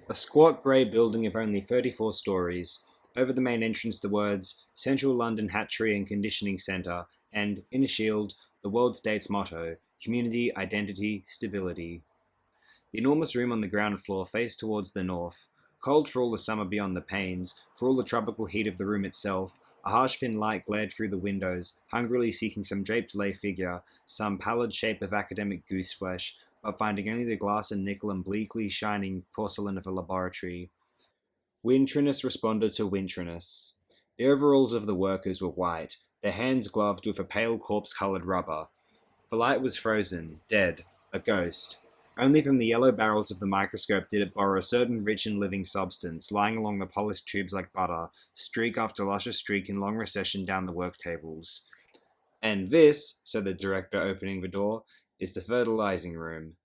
A squat grey building of only 34 stories. Over the main entrance the words Central London Hatchery and Conditioning Centre and, in a shield, the World State's motto Community, Identity, Stability. The enormous room on the ground floor faced towards the north. Cold for all the summer beyond the panes, for all the tropical heat of the room itself, a harsh thin light glared through the windows, hungrily seeking some draped lay figure, some pallid shape of academic goose flesh, but finding only the glass and nickel and bleakly shining porcelain of a laboratory. Wintriness responded to wintriness. The overalls of the workers were white, their hands gloved with a pale corpse-coloured rubber. The light was frozen, dead, a ghost. Only from the yellow barrels of the microscope did it borrow a certain rich and living substance, lying along the polished tubes like butter, streak after luscious streak in long recession down the work tables. "And this," said the director, opening the door, "is the fertilizing room."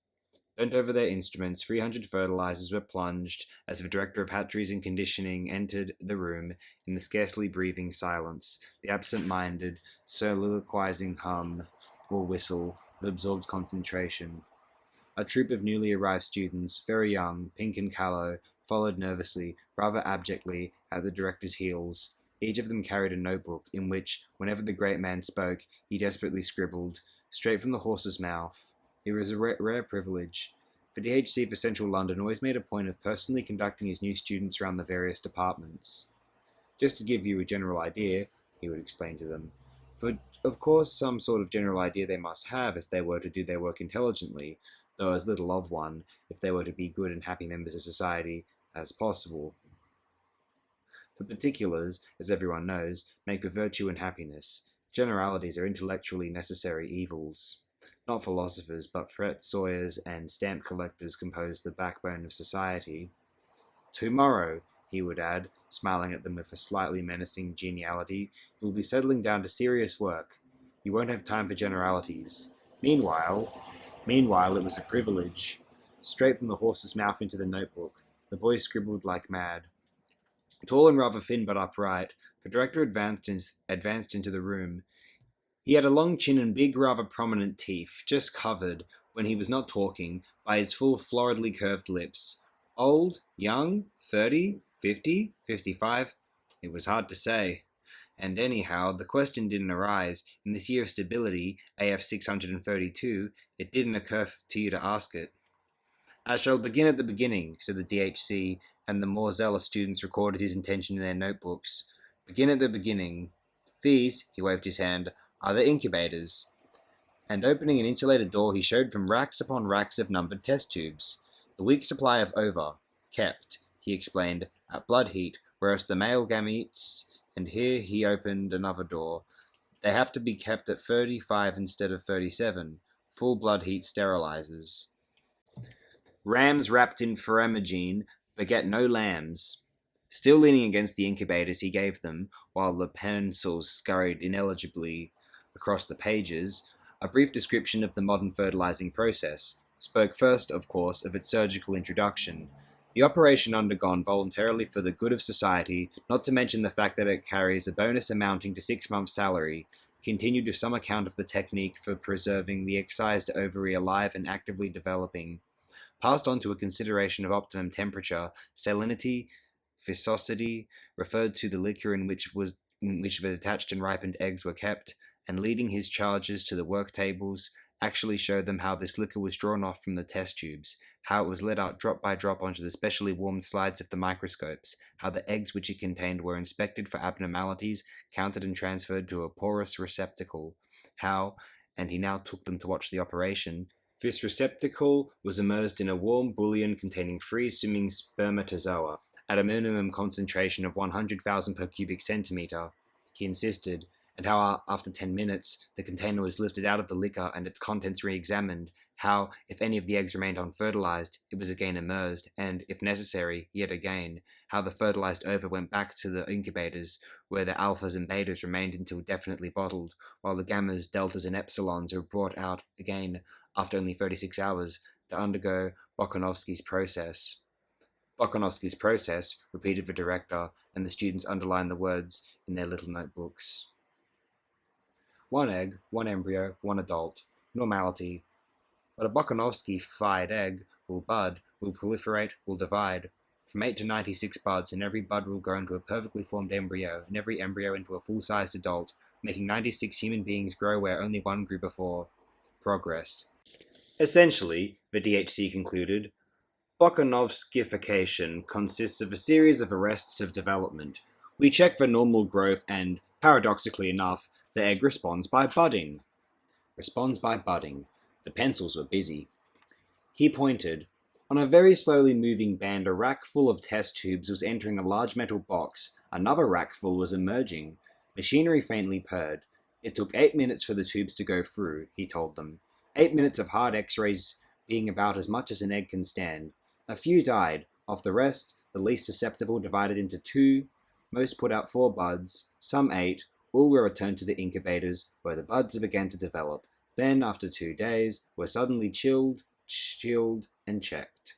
Bent over their instruments, 300 fertilizers were plunged as the director of hatcheries and conditioning entered the room in the scarcely breathing silence, the absent-minded, soliloquizing hum or whistle of absorbed concentration. A troop of newly arrived students, very young, pink and callow, followed nervously, rather abjectly, at the director's heels. Each of them carried a notebook, in which, whenever the great man spoke, he desperately scribbled, straight from the horse's mouth. It was a rare privilege. The DHC for Central London always made a point of personally conducting his new students around the various departments. "Just to give you a general idea," he would explain to them. "For, of course, some sort of general idea they must have if they were to do their work intelligently, though as little of one, if they were to be good and happy members of society, as possible. For particulars, as everyone knows, make for virtue and happiness. Generalities are intellectually necessary evils. Not philosophers, but fret sawyers and stamp collectors compose the backbone of society. Tomorrow," he would add, smiling at them with a slightly menacing geniality, "you will be settling down to serious work. You won't have time for generalities. Meanwhile, it was a privilege." Straight from the horse's mouth into the notebook. The boy scribbled like mad. Tall and rather thin but upright, the director advanced into the room. He had a long chin and big, rather prominent teeth, just covered, when he was not talking, by his full, floridly curved lips. Old? Young? 30? 50? 55? It was hard to say. And anyhow, the question didn't arise. In this year of stability, AF 632, it didn't occur to you to ask it. "I shall begin at the beginning," said the DHC, and the more zealous students recorded his intention in their notebooks. "Begin at the beginning. These," he waved his hand, "are the incubators." And opening an insulated door, he showed them racks upon racks of numbered test tubes. "The week's supply of ova, kept," he explained, "at blood heat, whereas the male gametes," and here he opened another door, "they have to be kept at 35 instead of 37, full blood heat sterilizers. Rams wrapped in pharamagine beget no lambs." Still leaning against the incubators he gave them, while the pencils scurried ineligibly across the pages, a brief description of the modern fertilizing process, spoke first, of course, of its surgical introduction. The operation undergone voluntarily for the good of society, not to mention the fact that it carries a bonus amounting to 6 months' salary, continued with some account of the technique for preserving the excised ovary alive and actively developing, passed on to a consideration of optimum temperature, salinity, viscosity, referred to the liquor in which the attached and ripened eggs were kept, and leading his charges to the work tables, actually showed them how this liquor was drawn off from the test tubes, how it was let out drop by drop onto the specially warmed slides of the microscopes, how the eggs which it contained were inspected for abnormalities, counted and transferred to a porous receptacle, how, and he now took them to watch the operation, this receptacle was immersed in a warm bouillon containing free-swimming spermatozoa, at a minimum concentration of 100,000 per cubic centimeter, he insisted, and how after 10 minutes the container was lifted out of the liquor and its contents re-examined, how, if any of the eggs remained unfertilized, it was again immersed, and, if necessary, yet again, how the fertilized ova went back to the incubators, where the alphas and betas remained until definitely bottled, while the gammas, deltas, and epsilons were brought out again after only 36 hours to undergo Bokanovsky's process. "Bokanovsky's process," repeated the director, and the students underlined the words in their little notebooks. "One egg, one embryo, one adult. Normality. But a Bokanovsky-fied egg will bud, will proliferate, will divide. from 8 to 96 buds, and every bud will grow into a perfectly formed embryo, and every embryo into a full-sized adult, making 96 human beings grow where only one grew before. Progress. Essentially, the DHC concluded, Bokanovskification consists of a series of arrests of development. We check for normal growth and, paradoxically enough, the egg responds by budding. The pencils were busy. He pointed. On a very slowly moving band, a rack full of test tubes was entering a large metal box. Another rack full was emerging. Machinery faintly purred. It took 8 minutes for the tubes to go through, he told them. 8 minutes of hard x-rays being about as much as an egg can stand. A few died. Of the rest, the least susceptible divided into 2. Most put out 4 buds. Some 8. All were returned to the incubators, where the buds began to develop. Then, after 2 days, were suddenly chilled, and checked.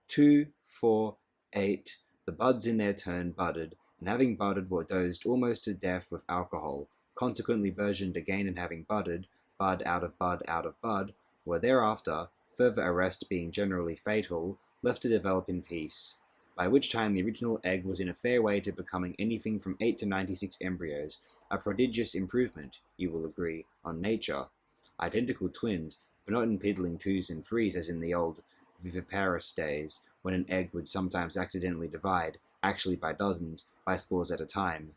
2, 4, 8. The buds in their turn budded, and having budded were dosed almost to death with alcohol, consequently burgeoned again and having budded, bud out of bud, were thereafter, further arrest being generally fatal, left to develop in peace, by which time the original egg was in a fair way to becoming anything from 8 to 96 embryos, a prodigious improvement, you will agree, on nature. Identical twins, but not in piddling 2s and 3s as in the old viviparous days, when an egg would sometimes accidentally divide, actually by dozens, by scores at a time.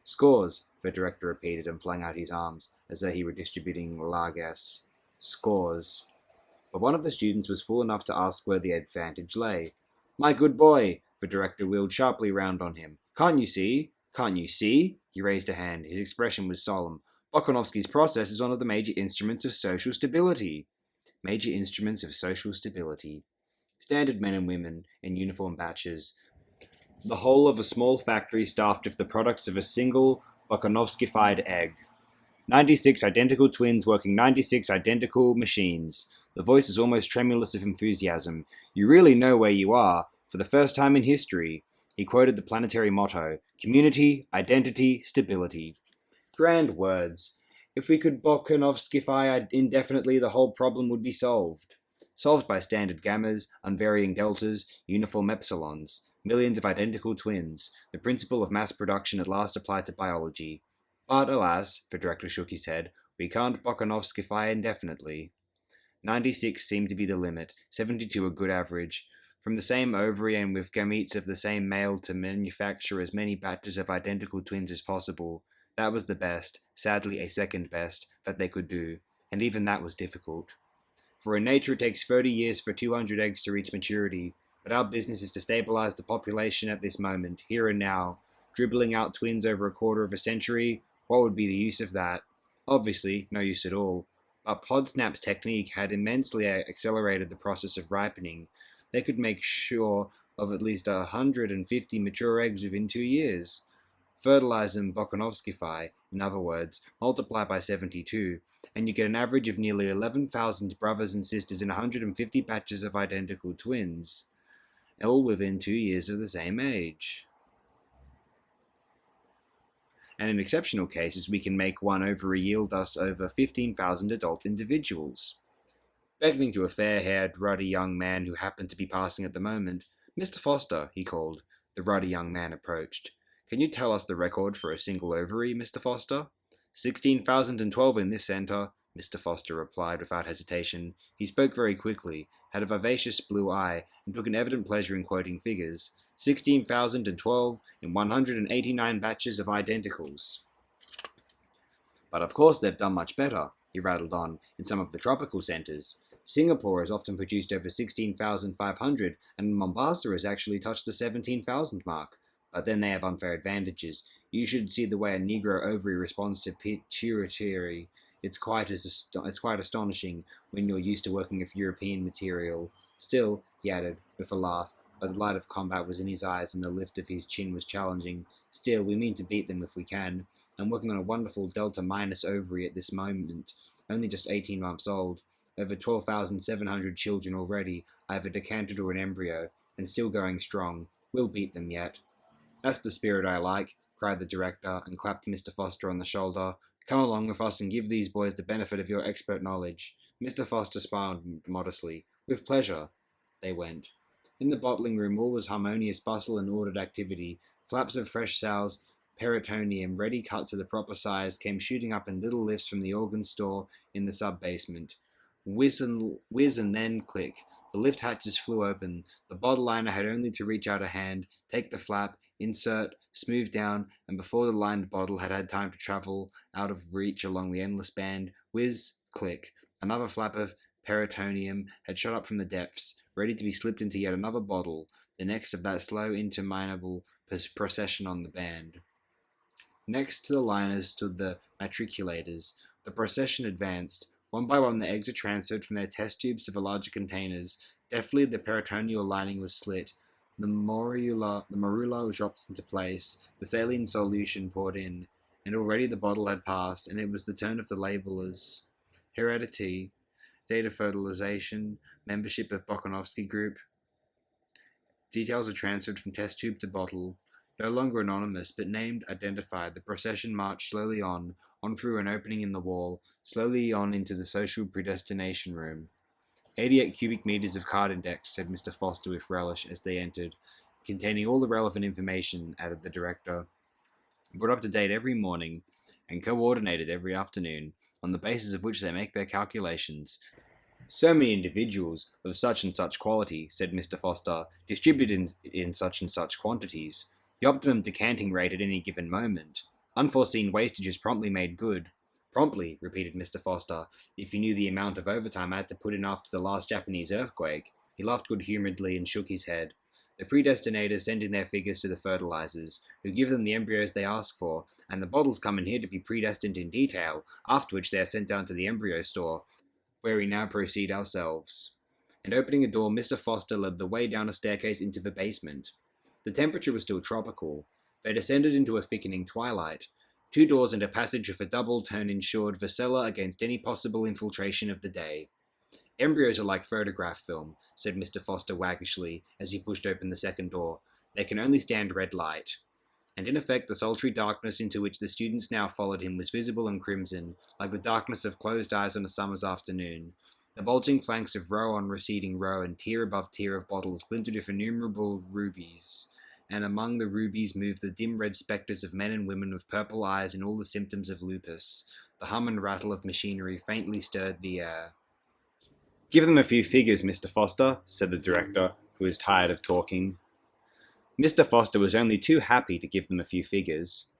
Scores, the director repeated and flung out his arms, as though he were distributing largesse. Scores. But one of the students was fool enough to ask where the advantage lay. My good boy, the director wheeled sharply round on him. Can't you see? Can't you see? He raised a hand. His expression was solemn. Bokanovsky's process is one of the major instruments of social stability. Major instruments of social stability. Standard men and women, in uniform batches. The whole of a small factory staffed with the products of a single Bokanovskified egg. 96 identical twins working 96 identical machines. The voice is almost tremulous of enthusiasm. You really know where you are, for the first time in history. He quoted the planetary motto, community, identity, stability. Grand words. If we could Bokanovskify indefinitely, the whole problem would be solved. Solved by standard gammas, unvarying deltas, uniform epsilons. Millions of identical twins. The principle of mass production at last applied to biology. But alas, the director shook his head, we can't Bokanovskify indefinitely. 96 seemed to be the limit, 72 a good average. From the same ovary and with gametes of the same male to manufacture as many batches of identical twins as possible. That was the best, sadly a second best, that they could do, and even that was difficult. For in nature it takes 30 years for 200 eggs to reach maturity, but our business is to stabilize the population at this moment, here and now. Dribbling out twins over a quarter of a century, what would be the use of that? Obviously, no use at all. But Podsnap's technique had immensely accelerated the process of ripening. They could make sure of at least 150 mature eggs within 2 years. Fertilize and Bokanovskify, in other words, multiply by 72, and you get an average of nearly 11,000 brothers and sisters in 150 batches of identical twins, all within 2 years of the same age. And in exceptional cases, we can make one ovary yield us over 15,000 adult individuals. Beckoning to a fair-haired, ruddy young man who happened to be passing at the moment, Mr. Foster, he called. The ruddy young man approached. Can you tell us the record for a single ovary, Mr. Foster? 16,012 in this centre, Mr. Foster replied without hesitation. He spoke very quickly, had a vivacious blue eye, and took an evident pleasure in quoting figures. 16,012 in 189 batches of identicals. But of course they've done much better, he rattled on, in some of the tropical centres. Singapore has often produced over 16,500, and Mombasa has actually touched the 17,000 mark. But then they have unfair advantages. You should see the way a Negro ovary responds to pituitary. It's quite astonishing when you're used to working with European material. Still, he added, with a laugh, but the light of combat was in his eyes and the lift of his chin was challenging. Still, we mean to beat them if we can. I'm working on a wonderful Delta minus ovary at this moment, only just 18 months old. Over 12,700 children already, either decanted or an embryo, and still going strong. We'll beat them yet. That's the spirit I like, cried the director, and clapped Mr. Foster on the shoulder. Come along with us and give these boys the benefit of your expert knowledge. Mr. Foster smiled modestly. With pleasure. They went. In the bottling room all was harmonious bustle and ordered activity. Flaps of fresh sow's peritoneum, ready cut to the proper size, came shooting up in little lifts from the organ store in the sub-basement. Whiz and then click. The lift hatches flew open. The bottle liner had only to reach out a hand, take the flap, insert, smooth down, and before the lined bottle had had time to travel out of reach along the endless band, whiz, click. Another flap of peritoneum had shot up from the depths, ready to be slipped into yet another bottle, the next of that slow, interminable procession on the band. Next to the liners stood the matriculators. The procession advanced. One by one, the eggs were transferred from their test tubes to the larger containers. Deftly, the peritoneal lining was slit. The morula was dropped into place. The saline solution poured in, and already the bottle had passed, and it was the turn of the labelers. Heredity, date of fertilization, membership of Bokanovsky Group. Details were transferred from test tube to bottle. No longer anonymous, but named, identified, the procession marched slowly on through an opening in the wall, slowly on into the social predestination room. 88 cubic meters of card index, said Mr. Foster with relish as they entered, containing all the relevant information, added the director, brought up to date every morning and coordinated every afternoon, on the basis of which they make their calculations. So many individuals of such and such quality, said Mr. Foster, distributed in such and such quantities. The optimum decanting rate at any given moment. Unforeseen wastage is promptly made good. Promptly, repeated Mr. Foster, if you knew the amount of overtime I had to put in after the last Japanese earthquake. He laughed good-humoredly and shook his head. The predestinators send in their figures to the fertilizers, who give them the embryos they ask for, and the bottles come in here to be predestined in detail, after which they are sent down to the embryo store, where we now proceed ourselves. And opening a door, Mr. Foster led the way down a staircase into the basement. The temperature was still tropical. They descended into a thickening twilight. 2 doors and a passage with a double turn ensured Vasella against any possible infiltration of the day. Embryos are like photograph film, said Mr. Foster waggishly as he pushed open the second door. They can only stand red light. And in effect the sultry darkness into which the students now followed him was visible and crimson, like the darkness of closed eyes on a summer's afternoon. The bulging flanks of row on receding row and tier above tier of bottles glinted with innumerable rubies, and among the rubies moved the dim red spectres of men and women with purple eyes and all the symptoms of lupus. The hum and rattle of machinery faintly stirred the air. Give them a few figures, Mr. Foster, said the director, who was tired of talking. Mr. Foster was only too happy to give them a few figures.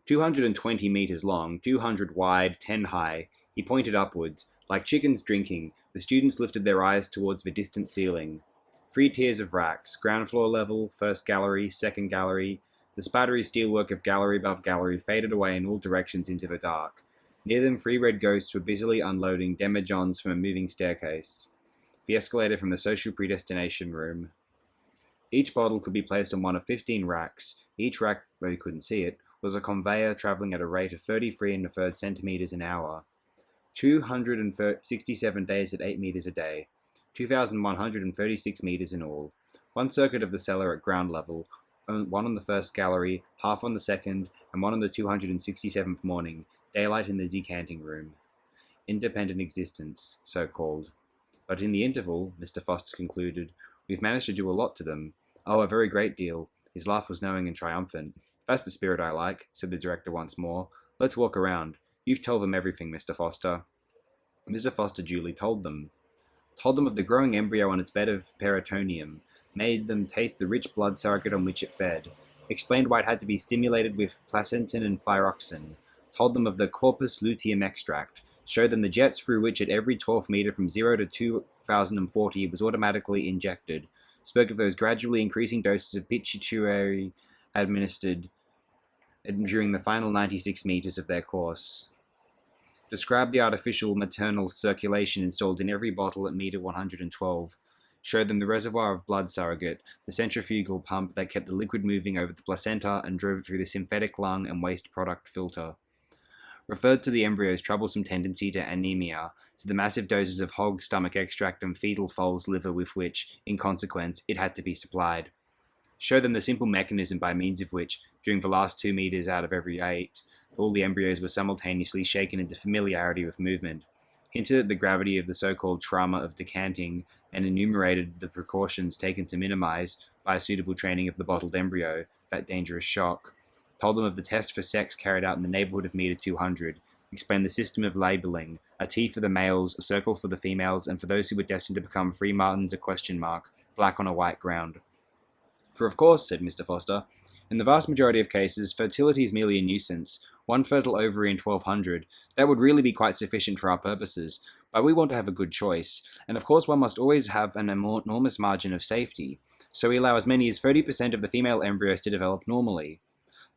220 meters long, 200 wide, 10 high. He pointed upwards. Like chickens drinking, the students lifted their eyes towards the distant ceiling. 3 tiers of racks, ground floor level, first gallery, second gallery. The spidery steelwork of gallery above gallery faded away in all directions into the dark. Near them, 3 red ghosts were busily unloading demijohns from a moving staircase. The escalator from the social predestination room. Each bottle could be placed on one of 15 racks. Each rack, though you couldn't see it, was a conveyor travelling at a rate of 33 1/3 centimeters an hour. 267 days at 8 meters a day. 2,136 meters in all. 1 circuit of the cellar at ground level, 1 on the first gallery, half on the second, and 1 on the 267th morning, daylight in the decanting room. Independent existence, so called. But in the interval, Mr. Foster concluded, we've managed to do a lot to them. Oh, a very great deal. His laugh was knowing and triumphant. That's the spirit I like, said the director once more. Let's walk around. You've told them everything, Mr. Foster. Mr. Foster duly told them. Told them of the growing embryo on its bed of peritoneum, made them taste the rich blood surrogate on which it fed, explained why it had to be stimulated with placentin and thyroxin, told them of the corpus luteum extract, showed them the jets through which at every 12th meter from 0 to 2040 it was automatically injected, spoke of those gradually increasing doses of pituitary administered during the final 96 meters of their course. Described the artificial maternal circulation installed in every bottle at meter 112, showed them the reservoir of blood surrogate, the centrifugal pump that kept the liquid moving over the placenta and drove it through the synthetic lung and waste product filter. Referred to the embryo's troublesome tendency to anemia, to the massive doses of hog stomach extract and fetal foal's liver with which, in consequence, it had to be supplied. Show them the simple mechanism by means of which, during the last 2 meters out of every 8, all the embryos were simultaneously shaken into familiarity with movement. hinted at the gravity of the so-called trauma of decanting, and enumerated the precautions taken to minimize, by a suitable training of the bottled embryo, that dangerous shock. Told them of the test for sex carried out in the neighborhood of meter 200, explained the system of labeling, a T for the males, a circle for the females, and for those who were destined to become free martins a question mark, black on a white ground. For of course, said Mr. Foster, in the vast majority of cases, fertility is merely a nuisance. One fertile ovary in 1200, that would really be quite sufficient for our purposes, but we want to have a good choice, and of course one must always have an enormous margin of safety, so we allow as many as 30% of the female embryos to develop normally.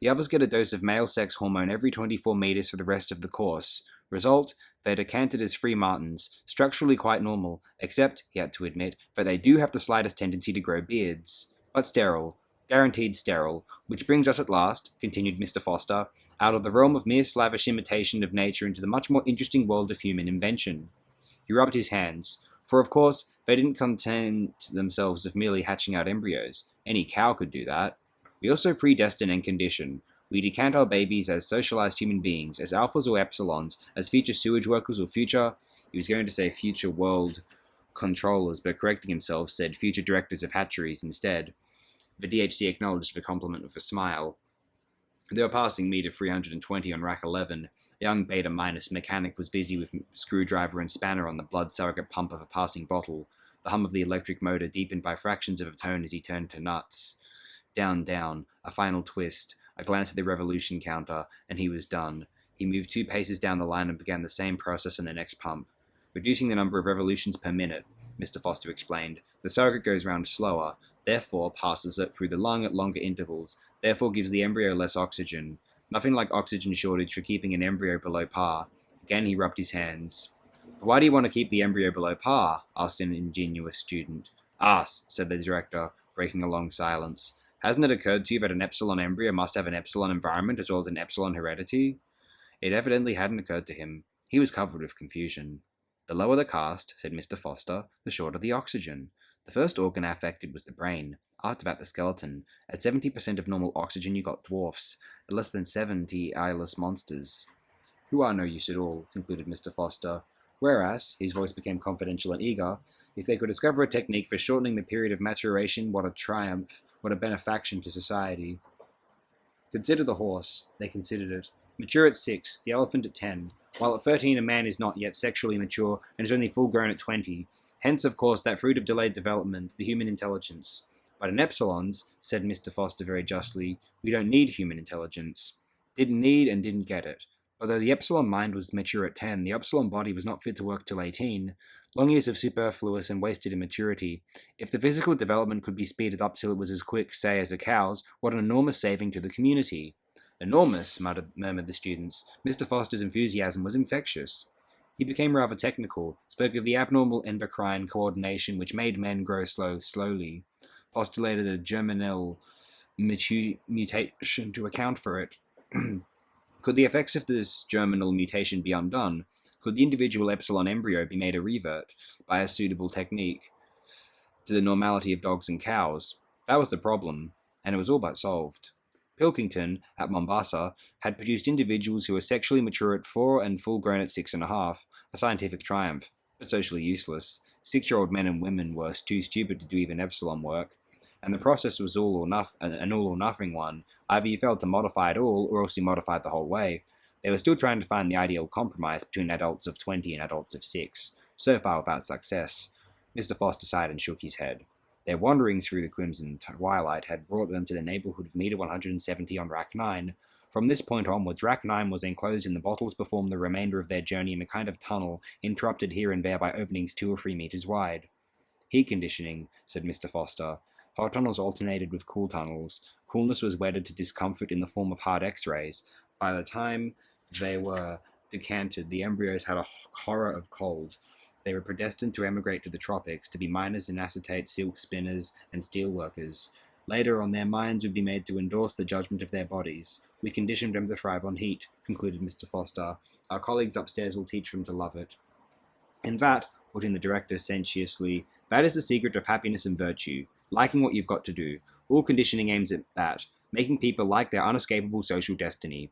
The others get a dose of male sex hormone every 24 meters for the rest of the course. Result, they're decanted as free martins, structurally quite normal, except, he had to admit, that they do have the slightest tendency to grow beards. But sterile. Guaranteed sterile. Which brings us at last, continued Mr. Foster, out of the realm of mere slavish imitation of nature into the much more interesting world of human invention. He rubbed his hands, for of course, they didn't content themselves of merely hatching out embryos. Any cow could do that. We also predestine and condition. We decant our babies as socialized human beings, as alphas or epsilons, as future sewage workers or he was going to say future world controllers, but correcting himself, said future directors of hatcheries instead. The DHC acknowledged the compliment with a smile. They were passing meter 320 on rack 11. A young beta-minus mechanic was busy with screwdriver and spanner on the blood surrogate pump of a passing bottle, the hum of the electric motor deepened by fractions of a tone as he turned to nuts. Down, down, a final twist, a glance at the revolution counter, and he was done. He moved 2 paces down the line and began the same process on the next pump. Reducing the number of revolutions per minute, Mr. Foster explained. The surrogate goes round slower, therefore passes it through the lung at longer intervals, therefore gives the embryo less oxygen. Nothing like oxygen shortage for keeping an embryo below par. Again he rubbed his hands. But why do you want to keep the embryo below par? Asked an ingenuous student. Ask, said the director, breaking a long silence. Hasn't it occurred to you that an epsilon embryo must have an epsilon environment as well as an epsilon heredity? It evidently hadn't occurred to him. He was covered with confusion. The lower the caste, said Mr. Foster, the shorter the oxygen. The first organ affected was the brain. After that, the skeleton. At 70% of normal oxygen, you got dwarfs. At less than 70, eyeless monsters. Who are no use at all, concluded Mr. Foster. Whereas, his voice became confidential and eager, if they could discover a technique for shortening the period of maturation, what a triumph, what a benefaction to society. Consider the horse. They considered it. Mature at 6, the elephant at 10. While at 13 a man is not yet sexually mature and is only full-grown at 20. Hence, of course, that fruit of delayed development, the human intelligence. But in epsilons, said Mr. Foster very justly, we don't need human intelligence. Didn't need and didn't get it. Although the epsilon mind was mature at 10, the epsilon body was not fit to work till 18. Long years of superfluous and wasted immaturity. If the physical development could be speeded up till it was as quick, say, as a cow's, what an enormous saving to the community. Enormous, murmured the students. Mr. Foster's enthusiasm was infectious. He became rather technical, spoke of the abnormal endocrine coordination which made men grow slowly, postulated a germinal mutation to account for it. Could the effects of this germinal mutation be undone? Could the individual epsilon embryo be made a revert, by a suitable technique, to the normality of dogs and cows? That was the problem, and it was all but solved. Pilkington, at Mombasa, had produced individuals who were sexually mature at 4 and full-grown at 6.5, a scientific triumph, but socially useless. 6-year-old men and women were too stupid to do even epsilon work, and the process was an all-or-nothing one. Either you failed to modify at all, or else you modified the whole way. They were still trying to find the ideal compromise between adults of 20 and adults of 6, so far without success. Mr. Foster sighed and shook his head. Their wanderings through the crimson twilight had brought them to the neighborhood of meter 170 on rack 9. From this point onwards, rack 9 was enclosed and the bottles performed the remainder of their journey in a kind of tunnel, interrupted here and there by openings 2 or 3 meters wide. Heat conditioning, said Mr. Foster. Hot tunnels alternated with cool tunnels. Coolness was wedded to discomfort in the form of hard X-rays. By the time they were decanted, the embryos had a horror of cold. They were predestined to emigrate to the tropics, to be miners in acetate, silk spinners, and steel workers. Later on, their minds would be made to endorse the judgment of their bodies. We conditioned them to thrive on heat, concluded Mr. Foster. Our colleagues upstairs will teach them to love it. And that, put in the director sententiously, that is the secret of happiness and virtue. Liking what you've got to do. All conditioning aims at that, making people like their unescapable social destiny.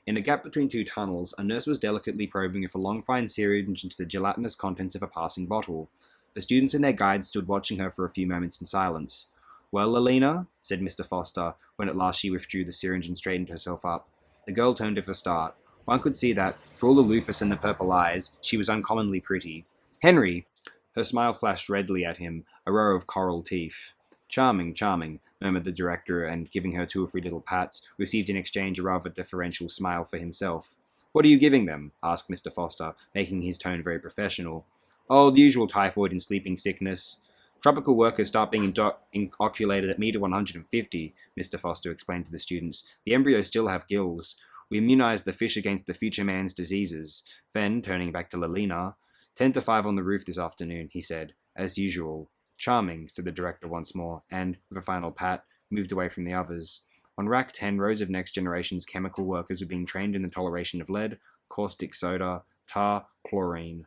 In a gap between two tunnels, a nurse was delicately probing with a long fine syringe into the gelatinous contents of a passing bottle. The students and their guides stood watching her for a few moments in silence. "Well, Alina?" said Mr. Foster, when at last she withdrew the syringe and straightened herself up. The girl turned with a start. One could see that, for all the lupus and the purple eyes, she was uncommonly pretty. "Henry!" Her smile flashed redly at him, a row of coral teeth. "Charming, charming," murmured the director, and giving her 2 or 3 little pats, received in exchange a rather deferential smile for himself. "What are you giving them?" asked Mr. Foster, making his tone very professional. "Oh, the usual typhoid and sleeping sickness. Tropical workers start being inoculated at meter 150, Mr. Foster explained to the students. "The embryos still have gills. We immunize the fish against the future man's diseases." Then, turning back to Lelina, 10 to 5 on the roof this afternoon, he said, "as usual." "Charming," said the director once more, and, with a final pat, moved away from the others. On Rack 10, rows of next generation's chemical workers were being trained in the toleration of lead, caustic soda, tar, chlorine.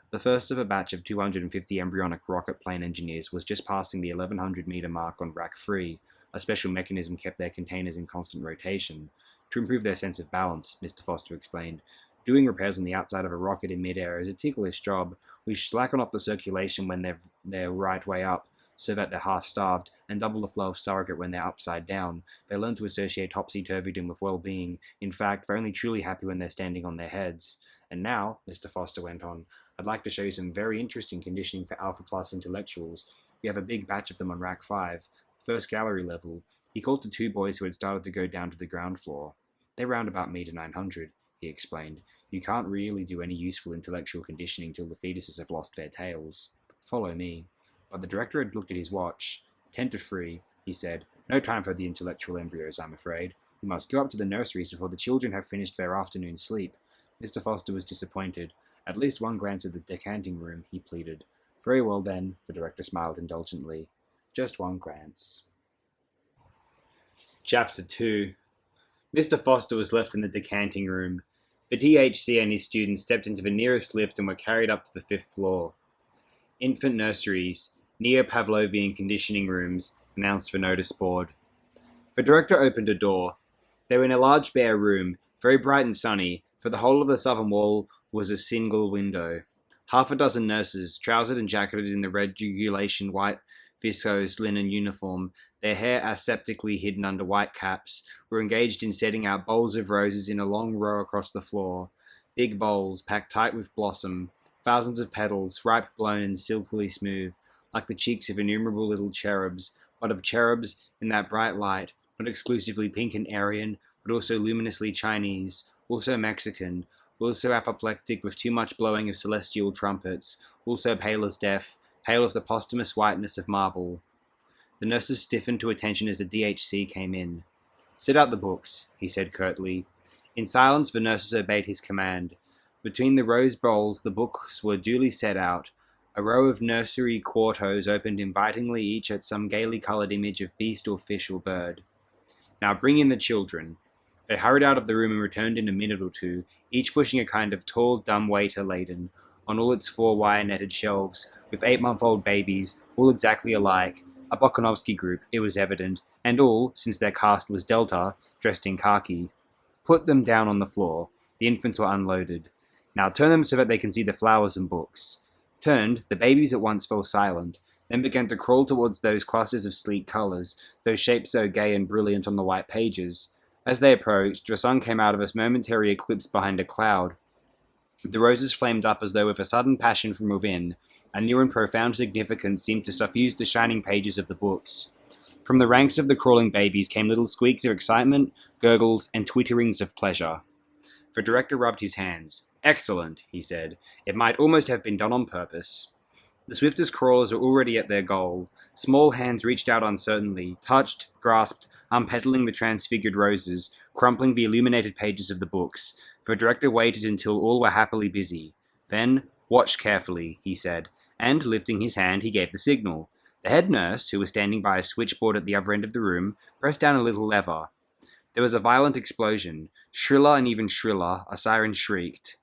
The first of a batch of 250 embryonic rocket plane engineers was just passing the 1100-meter mark on Rack 3. A special mechanism kept their containers in constant rotation. "To improve their sense of balance," Mr. Foster explained. "Doing repairs on the outside of a rocket in midair is a ticklish job. We slacken off the circulation when they're right way up, so that they're half-starved, and double the flow of surrogate when they're upside down. They learn to associate topsy-turvydom with well-being. In fact, they're only truly happy when they're standing on their heads. And now," Mr. Foster went on, "I'd like to show you some very interesting conditioning for Alpha Plus intellectuals. We have a big batch of them on Rack 5, first gallery level." He called to 2 boys who had started to go down to the ground floor. "They're round about meter 900, he explained. "You can't really do any useful intellectual conditioning till the fetuses have lost their tails. Follow me." But the director had looked at his watch. 10 to 3, he said. "No time for the intellectual embryos, I'm afraid. We must go up to the nurseries before the children have finished their afternoon sleep." Mr. Foster was disappointed. "At least one glance at the decanting room," he pleaded. "Very well then," the director smiled indulgently. "Just one glance." Chapter 2. Mr. Foster was left in the decanting room. The DHC and his students stepped into the nearest lift and were carried up to the 5th floor. "Infant nurseries, neo-Pavlovian conditioning rooms," announced the notice board. The director opened a door. They were in a large bare room, very bright and sunny, for the whole of the southern wall was a single window. Half a dozen nurses, trousered and jacketed in the regulation white viscose linen uniform, their hair aseptically hidden under white caps, were engaged in setting out bowls of roses in a long row across the floor. Big bowls, packed tight with blossom, thousands of petals, ripe blown and silkily smooth, like the cheeks of innumerable little cherubs, but of cherubs in that bright light, not exclusively pink and Aryan, but also luminously Chinese, also Mexican, also apoplectic with too much blowing of celestial trumpets, also pale as death, pale with the posthumous whiteness of marble. The nurses stiffened to attention as the DHC came in. "Set out the books," he said curtly. In silence, the nurses obeyed his command. Between the rose bowls, the books were duly set out. A row of nursery quartos opened invitingly, each at some gaily coloured image of beast or fish or bird. "Now bring in the children." They hurried out of the room and returned in a minute or two, each pushing a kind of tall, dumb waiter laden, on all its 4 wire-netted shelves, with 8-month-old babies, all exactly alike, a Bokanovsky group, it was evident, and all, since their caste was Delta, dressed in khaki. "Put them down on the floor." The infants were unloaded. "Now turn them so that they can see the flowers and books." Turned, the babies at once fell silent, then began to crawl towards those clusters of sleek colours, those shapes so gay and brilliant on the white pages. As they approached, the sun came out of a momentary eclipse behind a cloud. The roses flamed up as though with a sudden passion from within. A new and profound significance seemed to suffuse the shining pages of the books. From the ranks of the crawling babies came little squeaks of excitement, gurgles, and twitterings of pleasure. The director rubbed his hands. "Excellent," he said. "It might almost have been done on purpose." The swiftest crawlers were already at their goal. Small hands reached out uncertainly, touched, grasped, unpetaling the transfigured roses, crumpling the illuminated pages of the books. The director waited until all were happily busy. Then, "Watch carefully," he said, and, lifting his hand, he gave the signal. The head nurse, who was standing by a switchboard at the other end of the room, pressed down a little lever. There was a violent explosion. Shriller and even shriller, a siren shrieked.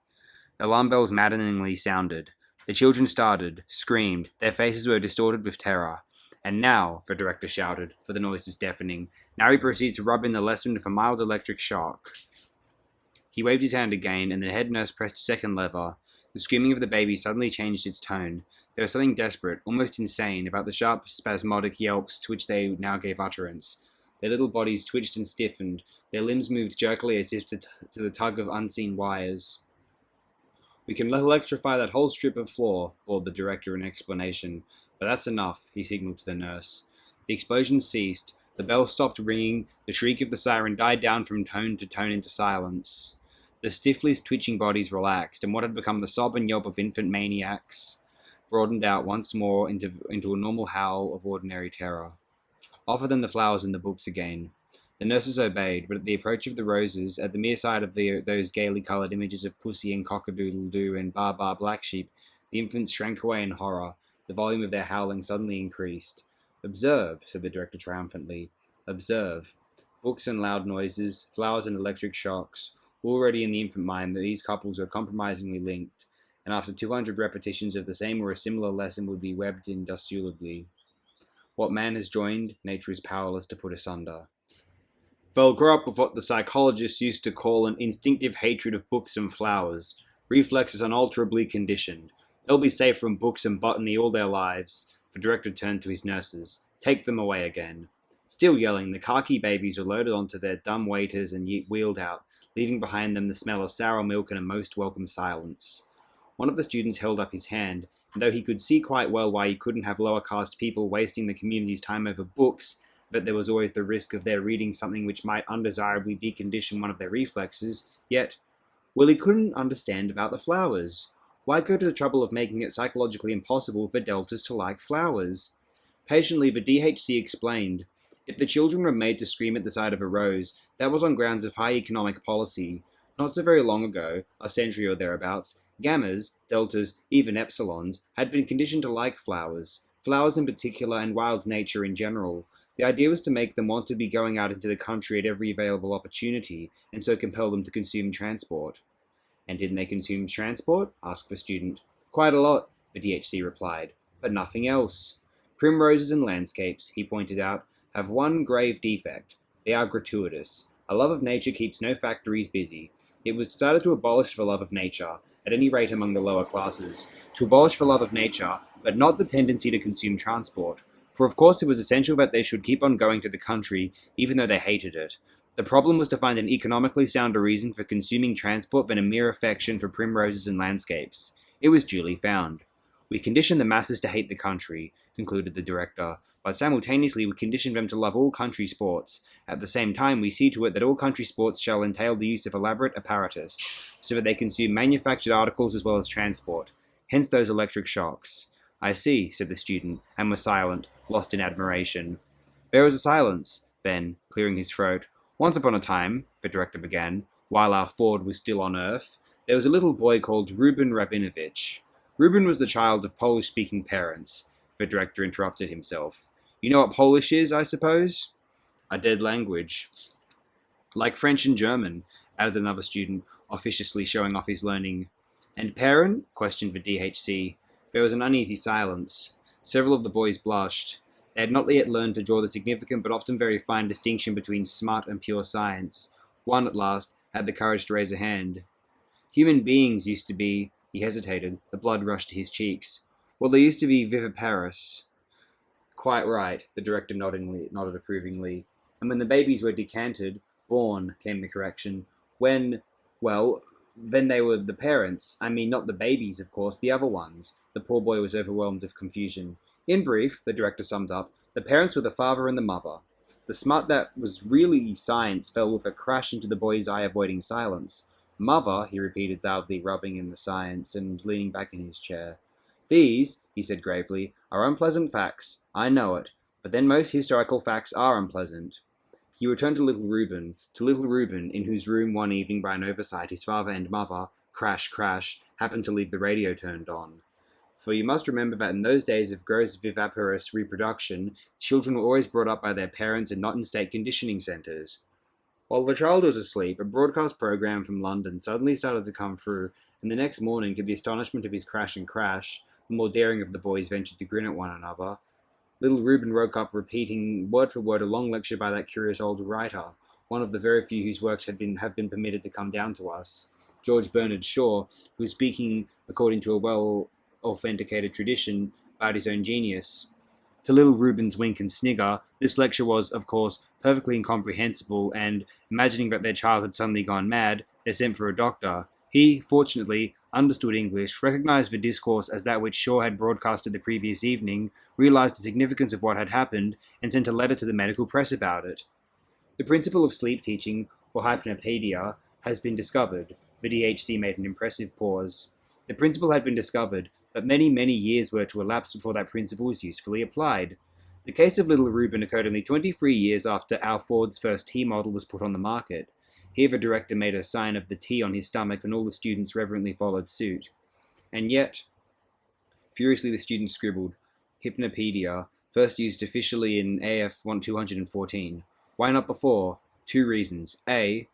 Alarm bells maddeningly sounded. The children started, screamed, their faces were distorted with terror. "And now," the director shouted, for the noise was deafening, "now we proceed to rub in the lesson with a mild electric shock." He waved his hand again, and the head nurse pressed a second lever. The screaming of the baby suddenly changed its tone. There was something desperate, almost insane, about the sharp, spasmodic yelps to which they now gave utterance. Their little bodies twitched and stiffened. Their limbs moved jerkily as if to the tug of unseen wires. "We can electrify that whole strip of floor," bawled the director in explanation. "But that's enough," he signaled to the nurse. The explosion ceased. The bell stopped ringing. The shriek of the siren died down from tone to tone into silence. The stiffly twitching bodies relaxed, and what had become the sob and yelp of infant maniacs broadened out once more into a normal howl of ordinary terror. "Offer them the flowers and the books again." The nurses obeyed, but at the approach of the roses, at the mere sight of those gaily coloured images of Pussy and Cock-a-doodle-doo and Bar Black Sheep, the infants shrank away in horror. The volume of their howling suddenly increased. "Observe," said the director triumphantly. "Observe. Books and loud noises, flowers and electric shocks. Already in the infant mind that these couples are compromisingly linked, and after 200 repetitions of the same or a similar lesson would be webbed indissolubly. What man has joined, nature is powerless to put asunder. They'll grow up with what the psychologists used to call an instinctive hatred of books and flowers. Reflexes unalterably conditioned. They'll be safe from books and botany all their lives." The director turned to his nurses. "Take them away again." Still yelling, the khaki babies were loaded onto their dumb waiters and wheeled out, leaving behind them the smell of sour milk and a most welcome silence. One of the students held up his hand, and though he could see quite well why he couldn't have lower caste people wasting the community's time over books, that there was always the risk of their reading something which might undesirably decondition one of their reflexes, yet, well, he couldn't understand about the flowers. Why go to the trouble of making it psychologically impossible for deltas to like flowers? Patiently, the DHC explained, if the children were made to scream at the sight of a rose, that was on grounds of high economic policy. Not so very long ago, a century or thereabouts, gammas, deltas, even epsilons, had been conditioned to like flowers in particular and wild nature in general. The idea was to make them want to be going out into the country at every available opportunity, and so compel them to consume transport. "And didn't they consume transport?" asked the student. "Quite a lot," the DHC replied, "but nothing else. Primroses and landscapes," he pointed out, "have one grave defect. They are gratuitous. A love of nature keeps no factories busy. It was decided to abolish the love of nature, at any rate among the lower classes. To abolish the love of nature, but not the tendency to consume transport. For of course it was essential that they should keep on going to the country, even though they hated it. The problem was to find an economically sounder reason for consuming transport than a mere affection for primroses and landscapes. It was duly found. We condition the masses to hate the country," concluded the director, "but simultaneously we condition them to love all country sports. At the same time, we see to it that all country sports shall entail the use of elaborate apparatus, so that they consume manufactured articles as well as transport. Hence those electric shocks." "I see," said the student, and was silent, lost in admiration. There was a silence. Then, clearing his throat, "Once upon a time," the director began, "while our Ford was still on Earth, there was a little boy called Reuben Rabinovich. Reuben was the child of Polish-speaking parents." The director interrupted himself. "You know what Polish is, I suppose?" "A dead language." "Like French and German," added another student, officiously showing off his learning. "And parent?" questioned the DHC. There was an uneasy silence. Several of the boys blushed. They had not yet learned to draw the significant but often very fine distinction between smart and pure science. One, at last, had the courage to raise a hand. "Human beings used to be—" He hesitated. The blood rushed to his cheeks. "Well, they used to be viviparous." "Quite right," the director nodded approvingly. "And when the babies were decanted, born," came the correction. Then they were the parents. I mean, not the babies, of course, the other ones." The poor boy was overwhelmed with confusion. "In brief," the director summed up, "the parents were the father and the mother." The smut that was really science fell with a crash into the boy's eye, avoiding silence. "Mother," he repeated loudly, rubbing in the science and leaning back in his chair. "These," he said gravely, "are unpleasant facts. I know it. But then most historical facts are unpleasant." He returned to little Reuben, in whose room one evening by an oversight his father and mother, crash, crash, happened to leave the radio turned on. For you must remember that in those days of gross viviparous reproduction, children were always brought up by their parents and not in state conditioning centres. While the child was asleep, a broadcast program from London suddenly started to come through, and the next morning, to the astonishment of his crash and crash, the more daring of the boys ventured to grin at one another. Little Reuben woke up repeating word for word a long lecture by that curious old writer, one of the very few whose works have been permitted to come down to us. George Bernard Shaw, who was speaking according to a well-authenticated tradition about his own genius. To little Reuben's wink and snigger, this lecture was, of course, perfectly incomprehensible, and, imagining that their child had suddenly gone mad, they sent for a doctor. He, fortunately, understood English, recognized the discourse as that which Shaw had broadcasted the previous evening, realized the significance of what had happened, and sent a letter to the medical press about it. The principle of sleep teaching, or hypnopedia, has been discovered. The DHC made an impressive pause. The principle had been discovered, but many, many years were to elapse before that principle was usefully applied. The case of little Reuben occurred only 23 years after Al Ford's first T model was put on the market. Here the director made a sign of the T on his stomach, and all the students reverently followed suit. And yet, furiously the students scribbled, Hypnopedia, first used officially in AF 214. Why not before? 2 reasons. A.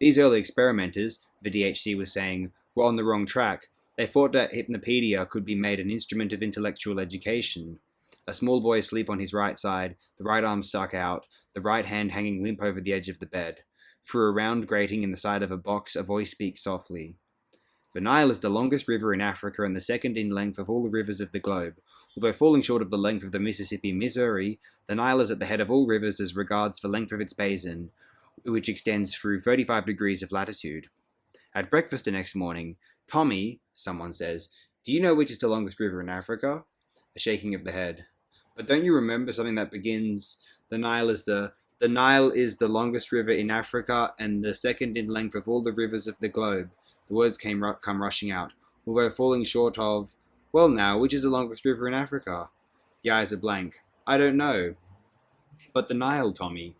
These early experimenters, the DHC was saying, were on the wrong track. They thought that hypnopedia could be made an instrument of intellectual education. A small boy asleep on his right side, the right arm stuck out, the right hand hanging limp over the edge of the bed. Through a round grating in the side of a box, a voice speaks softly. The Nile is the longest river in Africa and the second in length of all the rivers of the globe. Although falling short of the length of the Mississippi, Missouri, the Nile is at the head of all rivers as regards the length of its basin, which extends through 35 degrees of latitude. At breakfast the next morning, Tommy, someone says, do you know which is the longest river in Africa? A shaking of the head. But don't you remember something that begins, the Nile is the longest river in Africa and the second in length of all the rivers of the globe. The words come rushing out, although falling short of, well now, which is the longest river in Africa? The eyes are blank. I don't know. But the Nile, Tommy.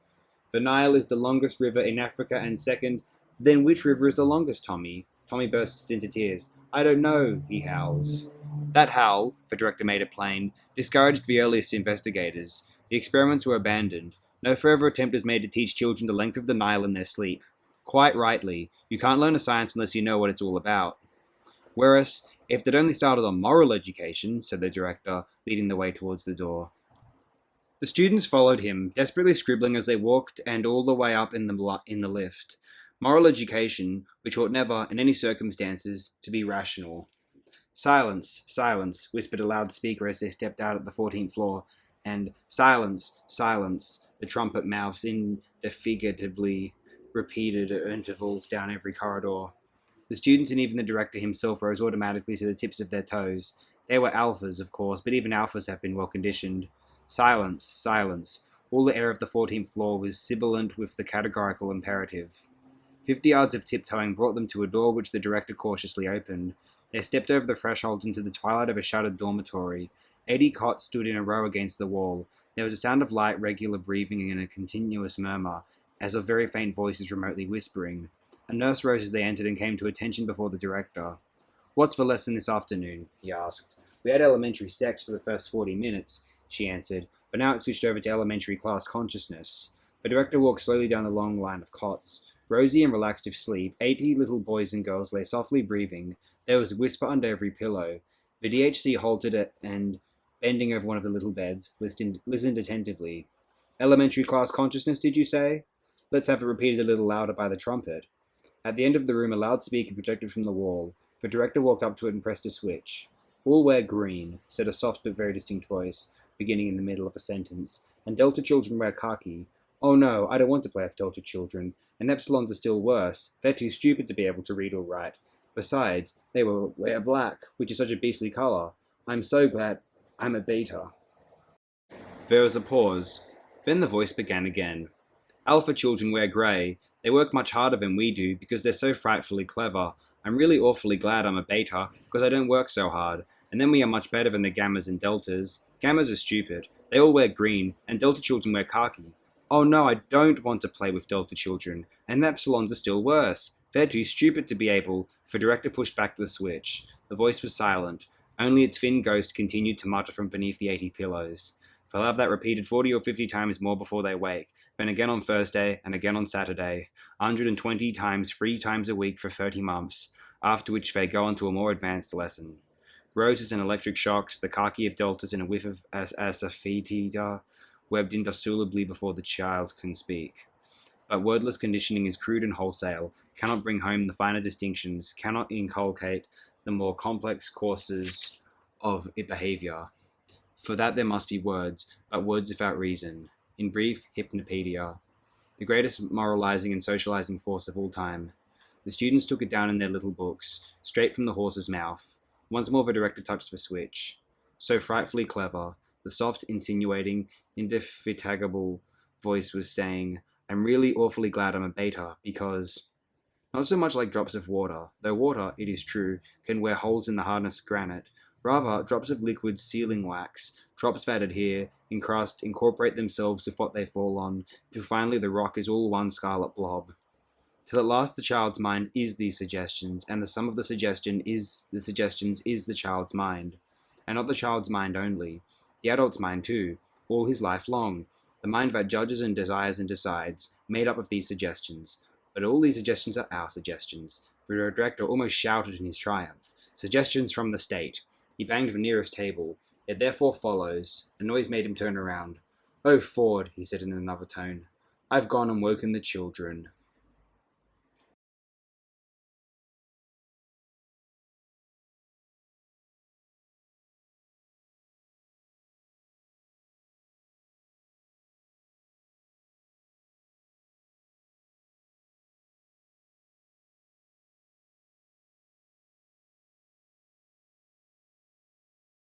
The Nile is the longest river in Africa and second. Then which river is the longest, Tommy? Tommy bursts into tears. I don't know, he howls. That howl, the director made it plain, discouraged the earliest investigators. The experiments were abandoned. No further attempt is made to teach children the length of the Nile in their sleep. Quite rightly, you can't learn a science unless you know what it's all about. Whereas, if they'd only started on moral education, said the director, leading the way towards the door. The students followed him, desperately scribbling as they walked and all the way up in the lift. Moral education, which ought never, in any circumstances, to be rational. Silence, silence, whispered a loudspeaker as they stepped out at the 14th floor, and silence, silence, the trumpet mouths indefatigably repeated at intervals down every corridor. The students and even the director himself rose automatically to the tips of their toes. They were alphas, of course, but even alphas have been well conditioned. Silence, silence. All the air of the 14th floor was sibilant with the categorical imperative. 50 yards of tiptoeing brought them to a door which the director cautiously opened. They stepped over the threshold into the twilight of a shuttered dormitory. 80 cots stood in a row against the wall. There was a sound of light, regular breathing and a continuous murmur, as of very faint voices remotely whispering. A nurse rose as they entered and came to attention before the director. What's for lesson this afternoon? He asked. We had elementary sex for the first 40 minutes, she answered, but now it switched over to elementary class consciousness. The director walked slowly down the long line of cots. Rosy and relaxed with sleep, 80 little boys and girls lay softly breathing. There was a whisper under every pillow. The DHC halted and, bending over one of the little beds, listened attentively. Elementary class consciousness, did you say? Let's have it repeated a little louder by the trumpet. At the end of the room, a loudspeaker projected from the wall. The director walked up to it and pressed a switch. All wear green, said a soft but very distinct voice, beginning in the middle of a sentence. And Delta children wear khaki. Oh no, I don't want to play with Delta children. And Epsilons are still worse. They're too stupid to be able to read or write. Besides, they will wear black, which is such a beastly colour. I'm so glad I'm a beta. There was a pause. Then the voice began again. Alpha children wear grey. They work much harder than we do because they're so frightfully clever. I'm really awfully glad I'm a beta because I don't work so hard. And then we are much better than the gammas and deltas. Gammas are stupid. They all wear green, and delta children wear khaki. Oh no, I don't want to play with delta children. And the epsilons are still worse. They're too stupid to be able. The director pushed back the switch. The voice was silent. Only its thin ghost continued to mutter from beneath the 80 pillows. They'll have that repeated 40 or 50 times more before they wake, then again on Thursday, and again on Saturday, 120 times 3 times a week for 30 months, after which they go on to a more advanced lesson. Roses and electric shocks, the khaki of deltas and a whiff of asafoetida, webbed indissolubly before the child can speak. But wordless conditioning is crude and wholesale, cannot bring home the finer distinctions, cannot inculcate the more complex courses of behavior. For that there must be words, but words without reason. In brief, hypnopedia, the greatest moralizing and socializing force of all time. The students took it down in their little books, straight from the horse's mouth. Once more the director touched the switch. So frightfully clever, the soft, insinuating, indefatigable voice was saying, I'm really awfully glad I'm a beta, because not so much like drops of water, though water, it is true, can wear holes in the hardest granite. Rather, drops of liquid sealing wax, drops that adhere, encrust, incorporate themselves with what they fall on, till finally the rock is all one scarlet blob. Till at last the child's mind is these suggestions, and the sum of the suggestions is the child's mind. And not the child's mind only, the adult's mind too, all his life long. The mind that judges and desires and decides, made up of these suggestions. But all these suggestions are our suggestions. For the director almost shouted in his triumph. Suggestions from the state. He banged the nearest table. It therefore follows. A noise made him turn around. Oh, Ford, he said in another tone. I've gone and woken the children.